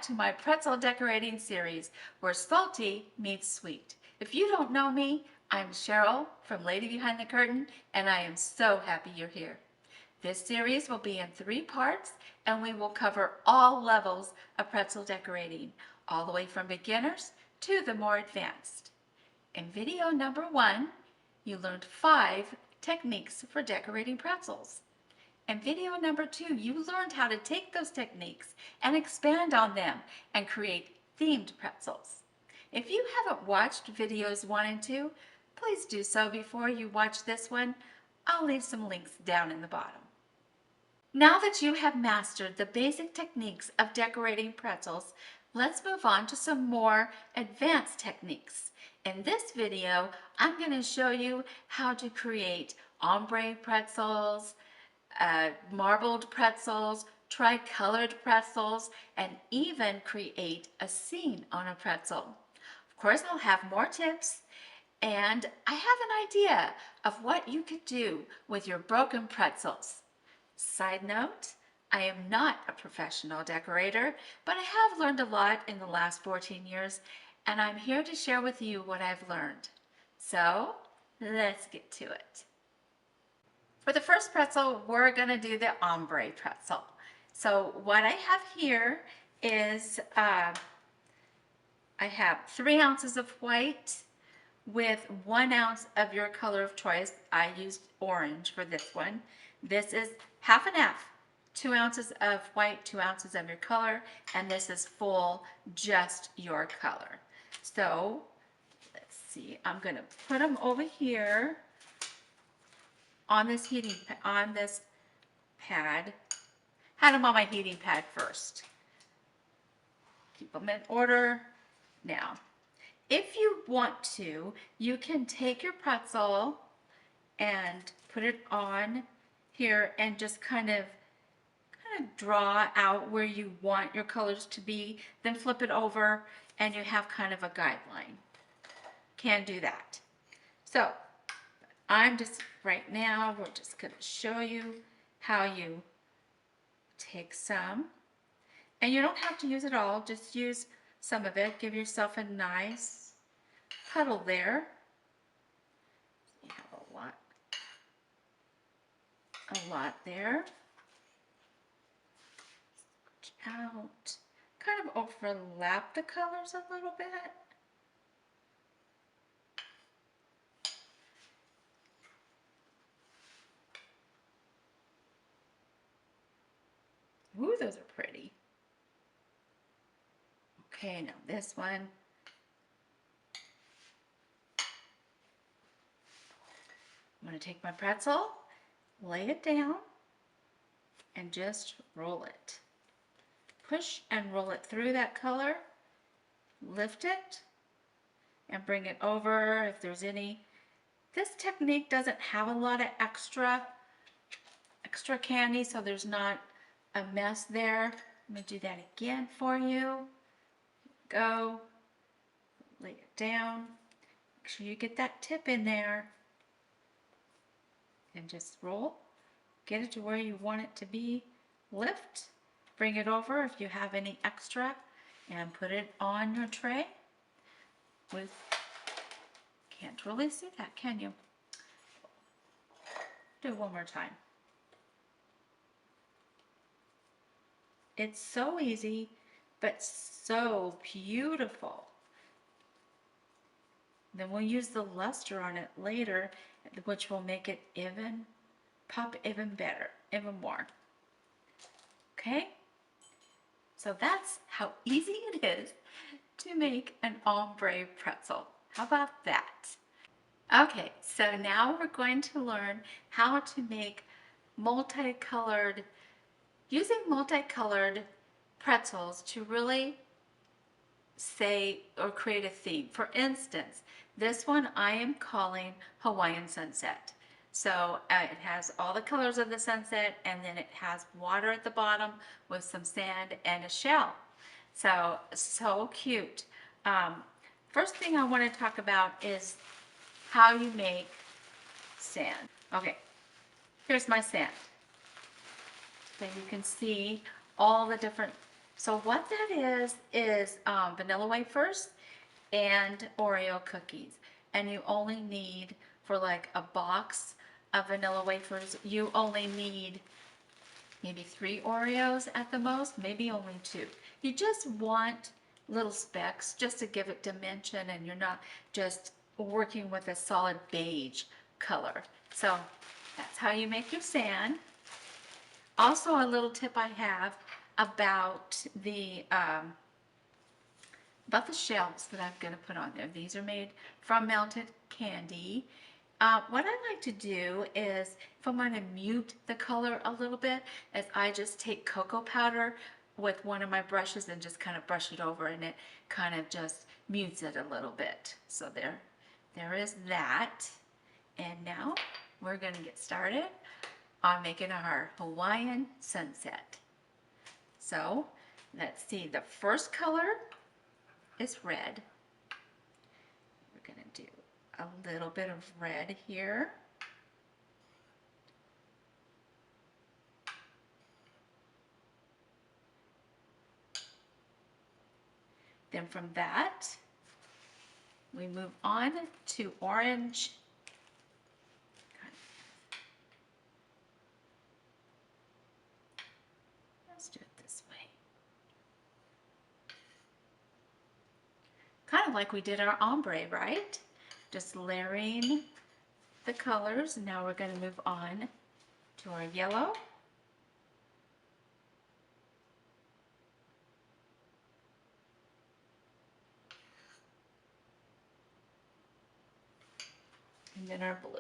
to my pretzel decorating series where salty meets sweet. If you don't know me, I'm Cheryl from Lady Behind the Curtain, and I am so happy you're here. This series will be in 3 parts, and we will cover all levels of pretzel decorating, all the way from beginners to the more advanced. In video number 1, you learned 5 techniques for decorating pretzels. In video number 2, you learned how to take those techniques and expand on them and create themed pretzels. If you haven't watched videos 1 and 2, please do so before you watch this one. I'll leave some links down in the bottom. Now that you have mastered the basic techniques of decorating pretzels, let's move on to some more advanced techniques. In this video, I'm going to show you how to create ombre pretzels, marbled pretzels, tricolored pretzels, and even create a scene on a pretzel. Of course, I'll have more tips, and I have an idea of what you could do with your broken pretzels. Side note, I am not a professional decorator, but I have learned a lot in the last 14 years, and I'm here to share with you what I've learned. So, let's get to it. For the first pretzel, we're going to do the ombre pretzel. So what I have here is I have 3 ounces of white with 1 ounce of your color of choice. I used orange for this one. This is half and half. 2 ounces of white, 2 ounces of your color, and this is full, just your color. So let's see, I'm going to put them over here on this pad. Had them on my heating pad first. Keep them in order. Now, if you want to, you can take your pretzel and put it on here and just kind of draw out where you want your colors to be, then flip it over and you have kind of a guideline. Can do that. So I'm just, right now, we're just going to show you how you take some, and you don't have to use it all, just use some of it. Give yourself a nice puddle there. You have a lot there. Out, kind of overlap the colors a little bit. Ooh, those are pretty. Okay, now this one. I'm going to take my pretzel, lay it down, and just roll it. Push and roll it through that color. Lift it and bring it over if there's any. This technique doesn't have a lot of extra candy, so there's not a mess there. I'm going to do that again for you. Go. Lay it down. Make sure you get that tip in there. And just roll. Get it to where you want it to be. Lift. Bring it over if you have any extra and put it on your tray. Can't really see that, can you? Do it one more time. It's so easy, but so beautiful. Then we'll use the luster on it later, which will make it pop even better, even more. Okay? So that's how easy it is to make an ombre pretzel. How about that? Okay, so now we're going to learn how to make using multicolored pretzels to really say or create a theme. For instance, this one I am calling Hawaiian Sunset. So it has all the colors of the sunset, and then it has water at the bottom with some sand and a shell. So cute. First thing I want to talk about is how you make sand. Okay, here's my sand. So you can see all the different So what that is vanilla wafers and Oreo cookies. And you only need, for like a box of vanilla wafers, you only need maybe 3 Oreos at the most, maybe only 2. You just want little specks just to give it dimension, and you're not just working with a solid beige color. So that's how you make your sand. Also, a little tip I have about the shells that I'm going to put on there. These are made from melted candy. What I like to do is, if I'm going to mute the color a little bit, is I just take cocoa powder with one of my brushes and just kind of brush it over, and it kind of just mutes it a little bit. So there is that. And now we're going to get started on making our Hawaiian sunset. So let's see, the first color is red. We're going to do a little bit of red here. Then from that, we move on to orange. Let's do it this way. Kind of like we did our ombre, right? Just layering the colors. Now we're going to move on to our yellow. And then our blue.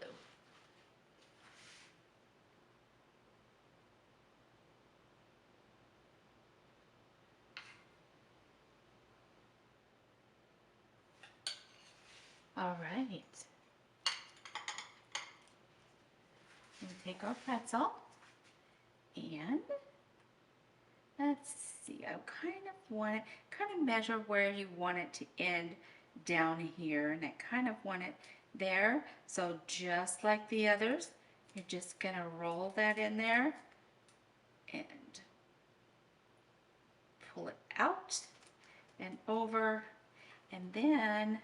All right. We'll take our pretzel and let's see, I kind of measure where you want it to end down here, and I kind of want it there. So just like the others, you're just gonna roll that in there and pull it out and over, and then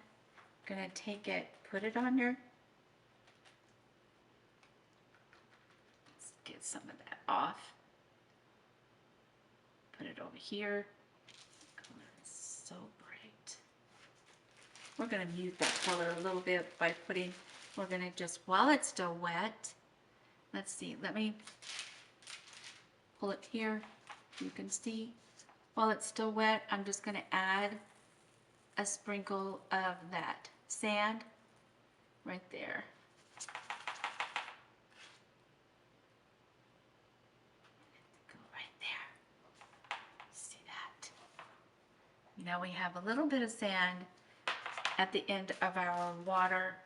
gonna take it, put it on your, let's get some of that off. Put it over here. The color is so bright. We're gonna mute that color a little bit by putting, we're gonna just, while it's still wet, let's see, let me pull it here. You can see, while it's still wet, I'm just gonna add a sprinkle of that sand right there. Go right there. See that? Now we have a little bit of sand at the end of our water.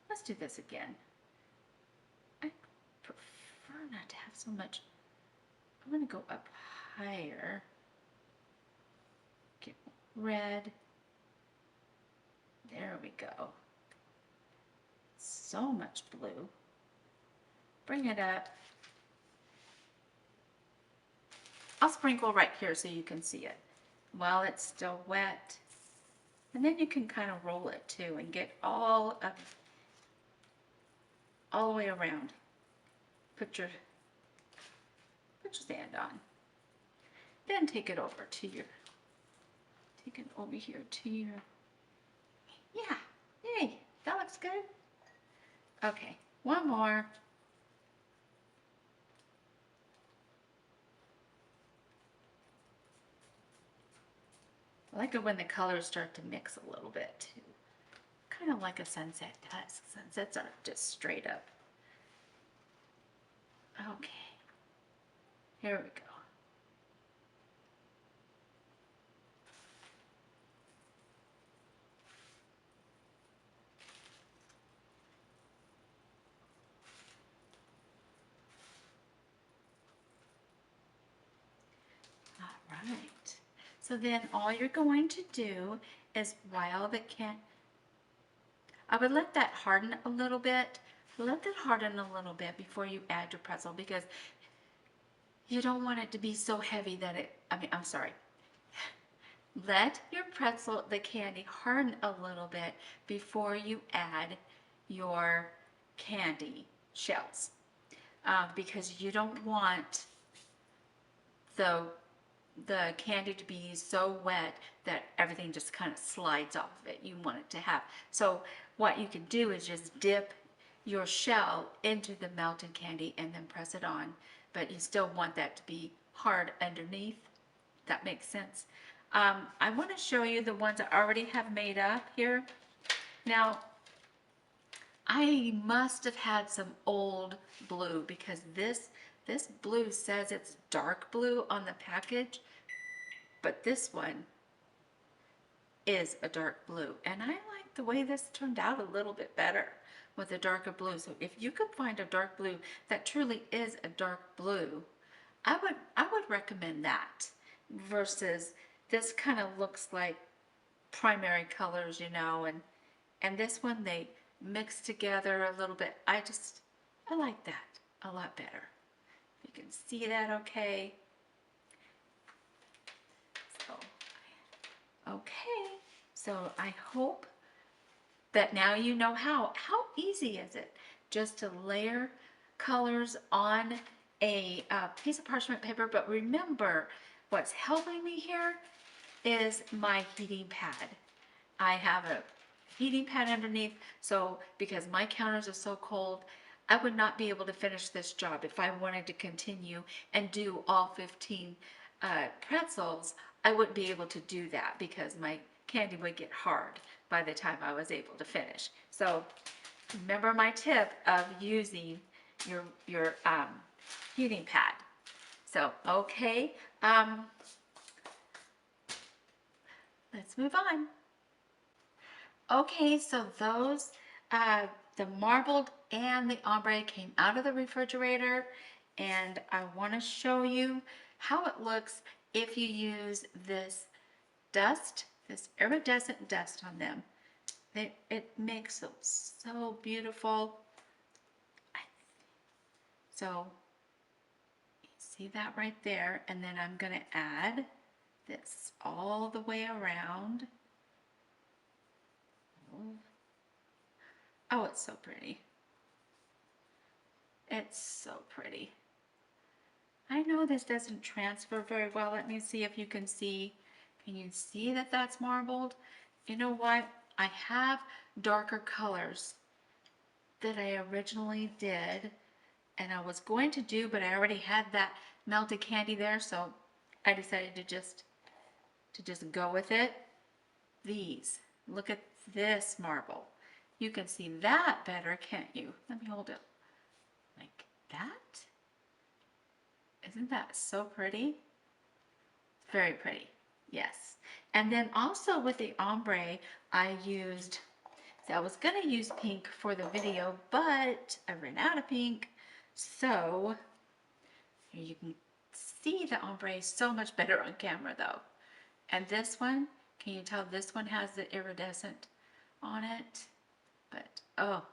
Let's do this again. I prefer not to have so much. I'm going to go up higher. Get red. There we go. So much blue. Bring it up. I'll sprinkle right here so you can see it while it's still wet. And then you can kind of roll it too and get all the way around. Put your sand on. Then take it over here to your, yeah, yay, that looks good. Okay, one more. I like it when the colors start to mix a little bit too. Kind of like a sunset does. Sunsets aren't just straight up. Okay, here we go. All right. So then all you're going to do is, while the I would let that harden a little bit. Let that harden a little bit before you add your pretzel, because you don't want it to be so heavy that I'm sorry. Let your pretzel, the candy, harden a little bit before you add your candy shells, because you don't want the candy to be so wet that everything just kind of slides off of it. You want it to have. So what you can do is just dip your shell into the melted candy and then press it on, but you still want that to be hard underneath. That makes sense. I want to show you the ones I already have made up here. Now, I must have had some old blue because this blue says it's dark blue on the package, but this one is a dark blue. And I like the way this turned out a little bit better with a darker blue. So if you could find a dark blue that truly is a dark blue, I would recommend that versus this kind of looks like primary colors, you know, and this one they mix together a little bit. I like that a lot better. You can see that okay. So, okay. So I hope that now you know how easy is it just to layer colors on a piece of parchment paper. But remember, what's helping me here is my heating pad. I have a heating pad underneath, so because my counters are so cold, I would not be able to finish this job if I wanted to continue and do all 15 pretzels. I wouldn't be able to do that because my candy would get hard by the time I was able to finish. So remember my tip of using your heating pad. So okay, let's move on. Okay, so those, the marbled and the ombre came out of the refrigerator, and I want to show you how it looks if you use this dust, this iridescent dust on them. It makes them so beautiful. So, you see that right there, and then I'm going to add this all the way around. Oh, it's so pretty. It's so pretty. I know this doesn't transfer very well. Let me see if you can see. Can you see that that's marbled? You know what? I have darker colors that I originally did and I was going to do, but I already had that melted candy there, so I decided to just go with it. These. Look at this marble. You can see that better, can't you? Let me hold it like that. Isn't that so pretty? Very pretty, yes. And then also with the ombre, I was gonna use pink for the video, but I ran out of pink. So here you can see the ombre is so much better on camera though. And this one, can you tell this one has the iridescent on it? But oh,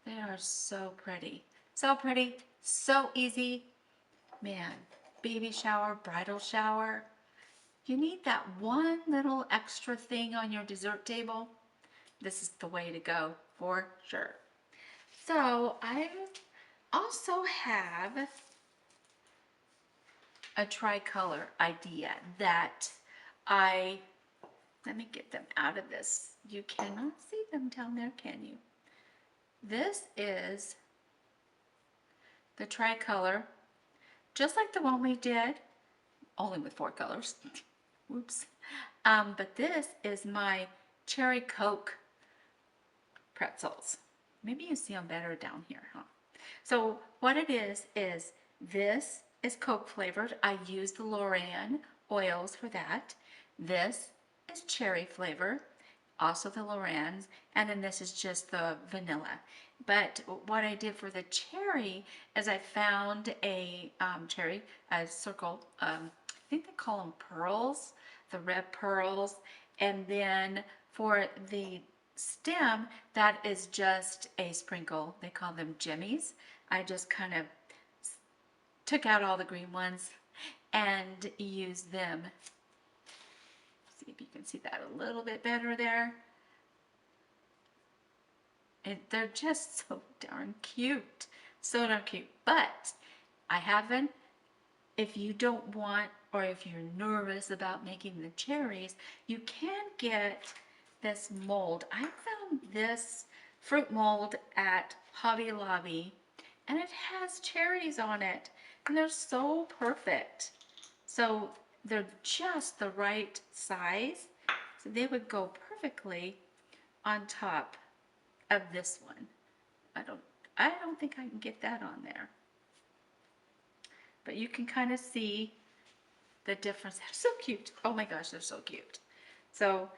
they are so pretty. So pretty, so easy. Man, baby shower, bridal shower. You need that one little extra thing on your dessert table. This is the way to go for sure. So I also have a tricolor idea that let me get them out of this. You cannot see them down there, can you? This is the tricolor, just like the one we did, only with 4 colors. Whoops. But this is my cherry Coke pretzels. Maybe you see them better down here, huh? So what it is this is Coke flavored. I use the Loran oils for that. This is cherry flavor, also the Lorans, and then this is just the vanilla. But what I did for the cherry is I found a cherry, a circle, I think they call them pearls, the red pearls, and then for the stem, that is just a sprinkle. They call them jimmies. I just kind of took out all the green ones and used them. See if you can see that a little bit better there. And they're just so darn cute. So darn cute. But I haven't, if you don't want, or if you're nervous about making the cherries, you can get this mold. I found this fruit mold at Hobby Lobby, and it has cherries on it, and they're so perfect. So they're just the right size, so they would go perfectly on top of this one. I don't think I can get that on there, but you can kind of see the difference. They're so cute. Oh my gosh, they're so cute. So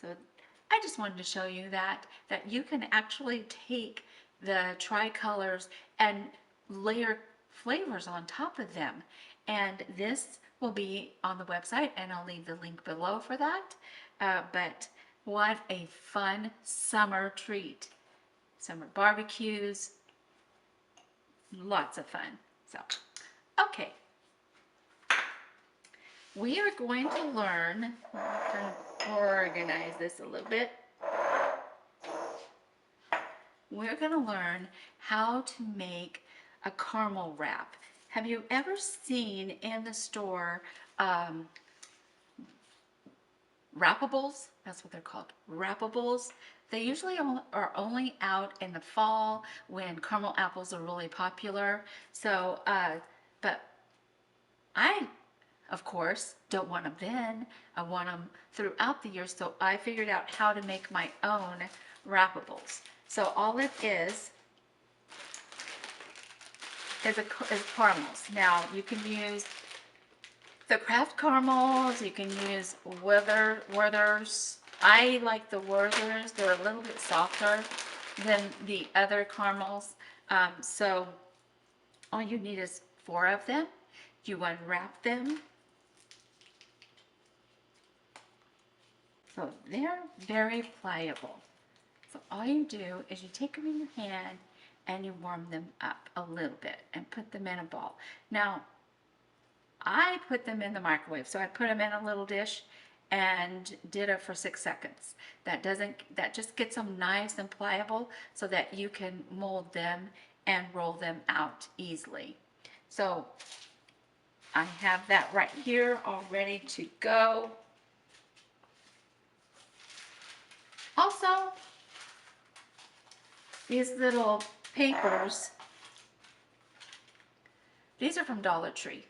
I just wanted to show you that you can actually take the tricolors and layer flavors on top of them. And this will be on the website, and I'll leave the link below for that. But what a fun summer treat. Summer barbecues, lots of fun. So, okay. We are going to learn, I'm going to organize this a little bit. We're going to learn how to make a caramel wrap. Have you ever seen in the store wrappables? That's what they're called, wrappables. They usually are only out in the fall when caramel apples are really popular. So, but I, of course, don't want them then. I want them throughout the year, so I figured out how to make my own wrappables. So all it is caramels. Now, you can use the Kraft caramels, you can use Werther's. I like the Werther's. They're a little bit softer than the other caramels. So all you need is 4 of them. You unwrap them. So they're very pliable. So all you do is you take them in your hand and you warm them up a little bit and put them in a ball. Now, I put them in the microwave. So I put them in a little dish and did it for 6 seconds. That just gets them nice and pliable so that you can mold them and roll them out easily. So I have that right here all ready to go. Also, these little papers, these are from Dollar Tree.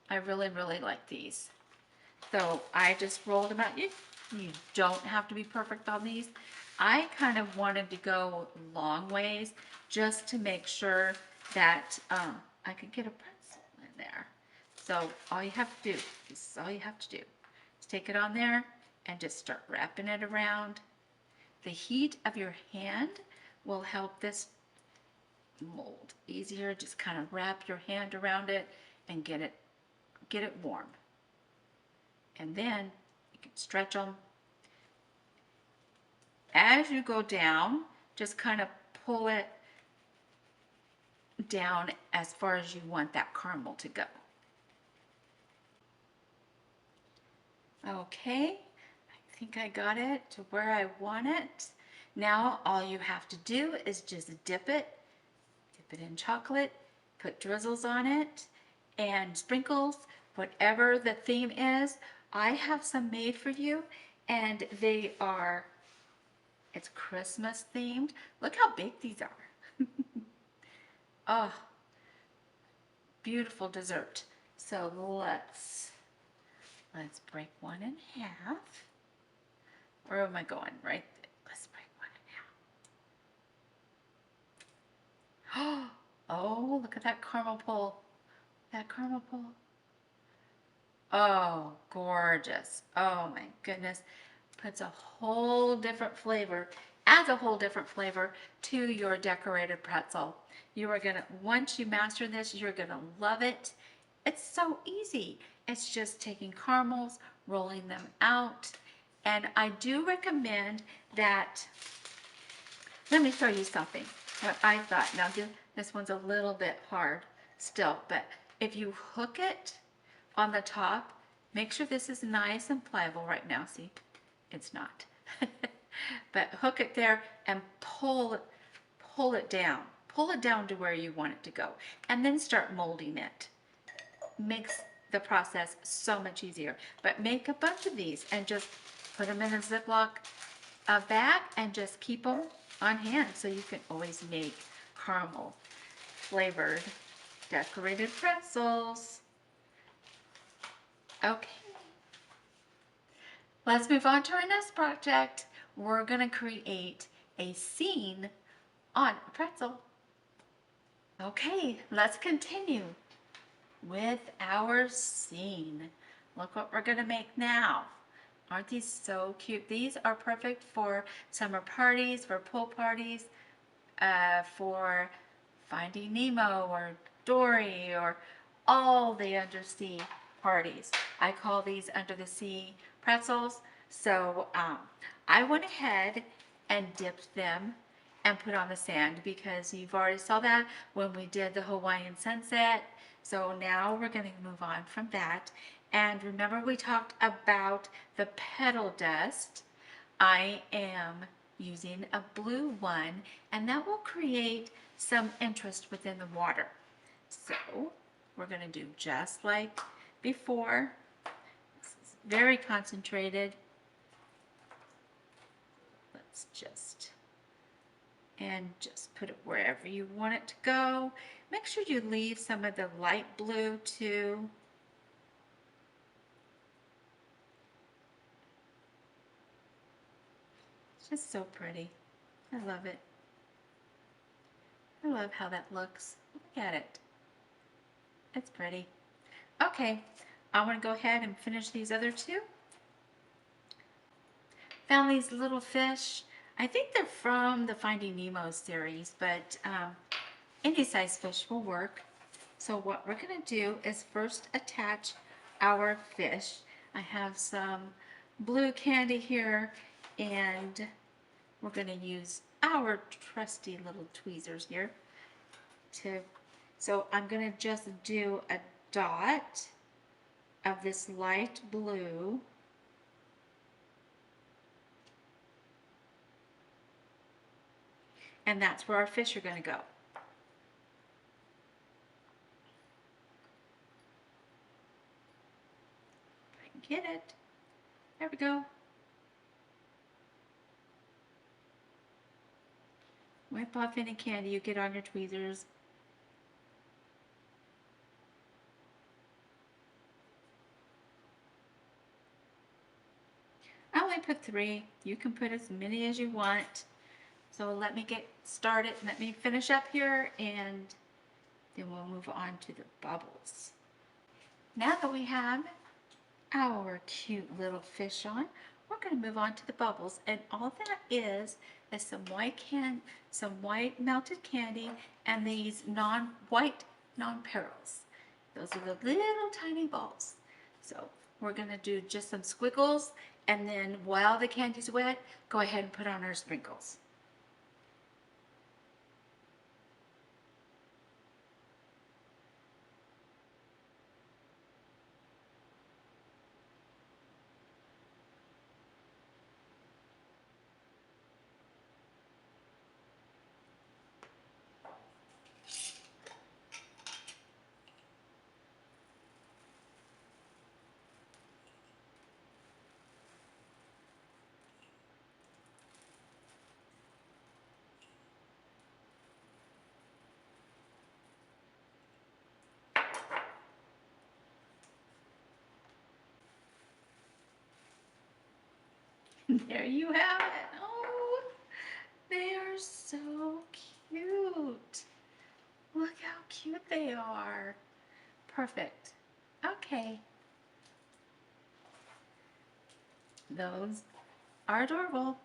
I really, really like these. So I just rolled them out. You don't have to be perfect on these. I kind of wanted to go long ways just to make sure that I could get a pretzel in there. So all you have to do, this is all you have to do, is take it on there and just start wrapping it around. The heat of your hand will help this mold easier. Just kind of wrap your hand around it and get it warm. And then you can stretch them. As you go down, just kind of pull it down as far as you want that caramel to go. Okay, I think I got it to where I want it. Now all you have to do is just dip it in chocolate, put drizzles on it, and sprinkles, whatever the theme is. I have some made for you, and it's Christmas themed. Look how big these are. Oh, beautiful dessert. So let's break one in half. Where am I going? Right there. Let's break one in half. Oh, look at that caramel pull. That caramel pull. Oh, gorgeous. Oh my goodness. Puts a whole different flavor, adds a whole different flavor to your decorated pretzel. Once you master this, you're gonna love it. It's so easy. It's just taking caramels, rolling them out. And I do recommend that, let me show you something. what I thought. Now this one's a little bit hard still, but if you hook it on the top, make sure this is nice and pliable right now. See, it's not. But hook it there and pull it down. Pull it down to where you want it to go, and then start molding it. Makes the process so much easier. But make a bunch of these and just put them in a Ziploc bag and just keep them on hand so you can always make caramel flavored decorated pretzels. Okay, let's move on to our next project. We're going to create a scene on a pretzel. Okay, let's continue with our scene. Look what we're going to make now. Aren't these so cute? These are perfect for summer parties, for pool parties, for Finding Nemo or Dory or all the undersea parties. I call these under the sea pretzels. So I went ahead and dipped them and put on the sand because you've already saw that when we did the Hawaiian sunset. So now we're going to move on from that. And remember we talked about the petal dust. I am using a blue one, and that will create some interest within the water. So we're going to do just like before. This is very concentrated. Let's just put it wherever you want it to go. Make sure you leave some of the light blue too. It's just so pretty. I love it. I love how that looks. Look at it. It's pretty. Okay, I want to go ahead and finish these other two. Found these little fish. I think they're from the Finding Nemo series, but any size fish will work. So what we're going to do is first attach our fish. I have some blue candy here, and we're going to use our trusty little tweezers here so I'm going to just do a dot of this light blue. And that's where our fish are going to go. If I can get it. There we go. Wipe off any candy you get on your tweezers. I only put 3. You can put as many as you want. So let me get started. Let me finish up here, and then we'll move on to the bubbles. Now that we have our cute little fish on, we're going to move on to the bubbles, and all that is some white melted candy and these white non-perils. Those are the little tiny balls. So we're going to do just some squiggles, and then while the candy's wet, go ahead and put on our sprinkles. There you have it. Oh, they are so cute. Look how cute they are. Perfect. Okay. Those are adorable.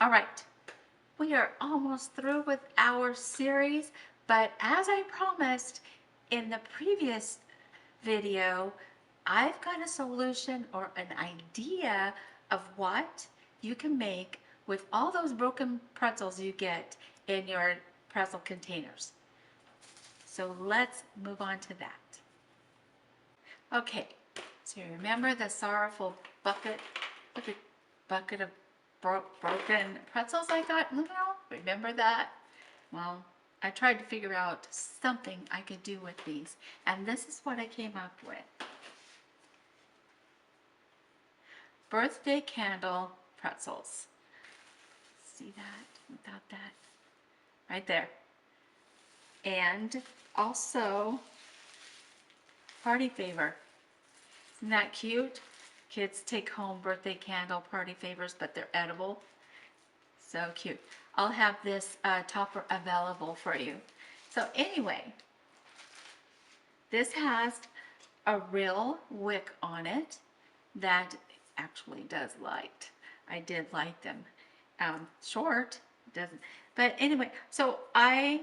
All right. We are almost through with our series, but as I promised in the previous video, I've got a solution or an idea of what you can make with all those broken pretzels you get in your pretzel containers. So let's move on to that. Okay, so you remember the sorrowful bucket of broken pretzels I got in the mail? Remember that? Well, I tried to figure out something I could do with these, and this is what I came up with. Birthday candle pretzels. See that? Without that? Right there. And also party favor. Isn't that cute? Kids take home birthday candle party favors, but they're edible. So cute. I'll have this topper available for you. So anyway, this has a real wick on it that actually does light. I did light them. Short, doesn't. But anyway, so I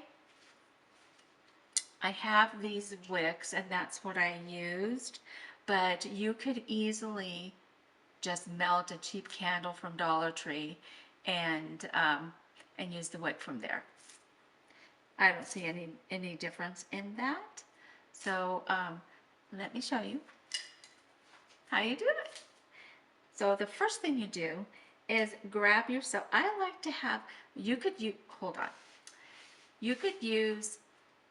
have these wicks, and that's what I used. But you could easily just melt a cheap candle from Dollar Tree and use the wick from there. I don't see any difference in that. So let me show you how you do it. So the first thing you do is grab yourself. I like to have. Hold on. You could use,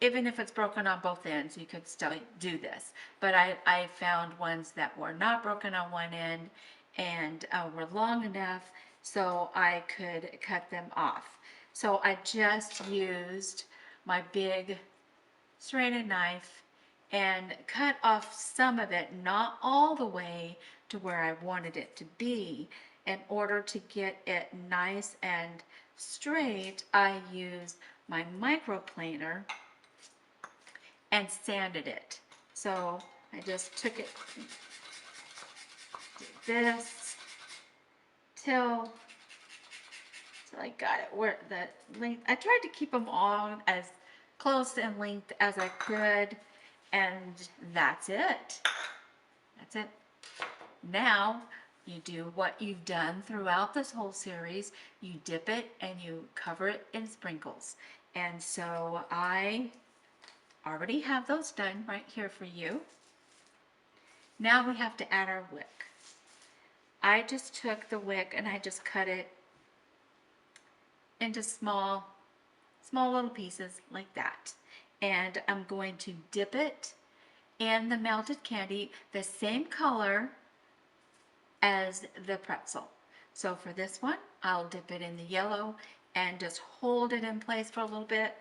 even if it's broken on both ends, you could still do this. But I found ones that were not broken on one end and were long enough so I could cut them off. So I just used my big serrated knife and cut off some of it, not all the way to where I wanted it to be. In order to get it nice and straight, I used my microplaner and sanded it. So I just took it, did this till I got it where the length. I tried to keep them all as close in length as I could, and that's it. That's it. Now you do what you've done throughout this whole series. You dip it and you cover it in sprinkles. And so I already have those done right here for you. Now we have to add our wick. I just took the wick and I just cut it into small little pieces like that. And I'm going to dip it in the melted candy, the same color as the pretzel. So for this one, I'll dip it in the yellow and just hold it in place for a little bit.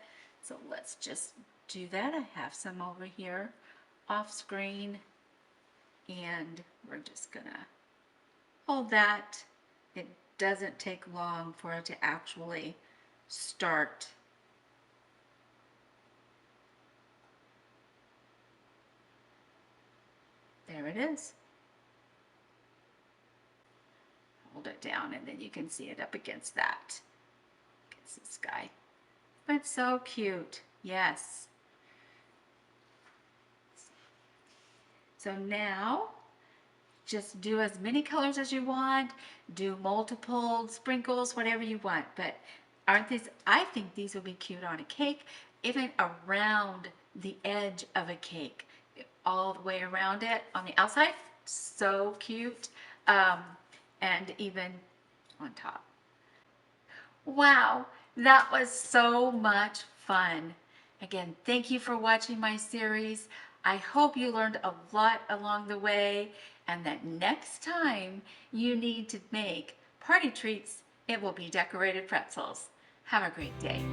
So let's just do that. I have some over here off screen, and we're just gonna hold that. It doesn't take long for it to actually start. There it is. Hold it down and then you can see it up against that. Against this guy. But so cute. Yes. So now just do as many colors as you want. Do multiple sprinkles, whatever you want. But aren't these, I think these will be cute on a cake, even around the edge of a cake. All the way around it on the outside. So cute. And even on top. Wow, that was so much fun. Again, thank you for watching my series. I hope you learned a lot along the way, and that next time you need to make party treats, it will be decorated pretzels. Have a great day.